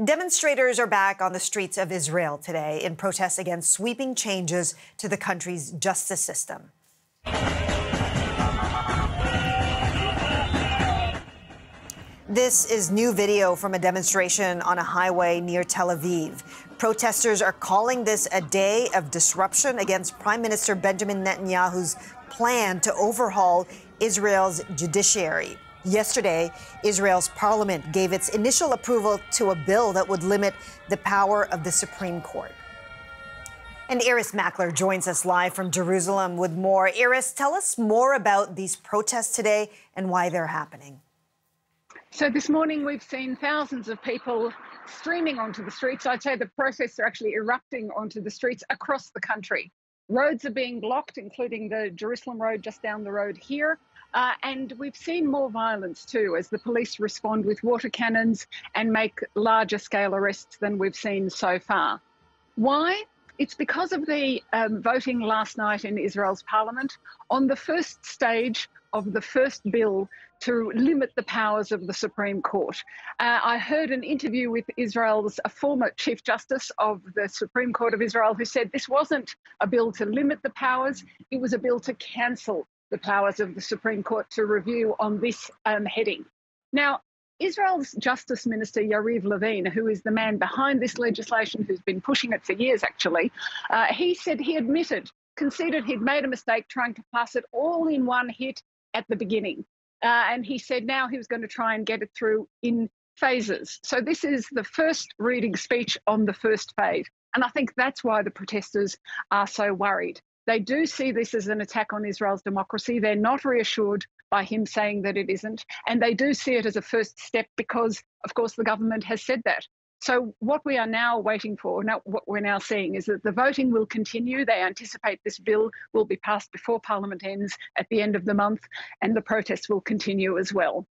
Demonstrators are back on the streets of Israel today in protest against sweeping changes to the country's justice system. This is new video from a demonstration on a highway near Tel Aviv. Protesters are calling this a day of disruption against Prime Minister Benjamin Netanyahu's plan to overhaul Israel's judiciary. Yesterday, Israel's parliament gave its initial approval to a bill that would limit the power of the Supreme Court. And Iris Mackler joins us live from Jerusalem with more. Iris, tell us more about these protests today and why they're happening. So this morning we've seen thousands of people streaming onto the streets. I'd say the protests are actually erupting onto the streets across the country. Roads are being blocked, including the Jerusalem road just down the road here. And we've seen more violence too, as the police respond with water cannons and make larger scale arrests than we've seen so far. Why? It's because of the voting last night in Israel's parliament on the first stage of the first bill to limit the powers of the Supreme Court. I heard an interview with Israel's former Chief Justice of the Supreme Court of Israel who said this wasn't a bill to limit the powers, it was a bill to cancel the powers of the Supreme Court to review on this heading. Now, Israel's Justice Minister Yariv Levin, who is the man behind this legislation, who's been pushing it for years actually, he said he conceded he'd made a mistake trying to pass it all in one hit at the beginning. And he said now he was going to try and get it through in phases. So this is the first reading speech on the first phase. And I think that's why the protesters are so worried. They do see this as an attack on Israel's democracy. They're not reassured by him saying that it isn't. And they do see it as a first step because, of course, the government has said that. So what we are now waiting for, what we're now seeing, is that the voting will continue. They anticipate this bill will be passed before Parliament ends at the end of the month, and the protests will continue as well.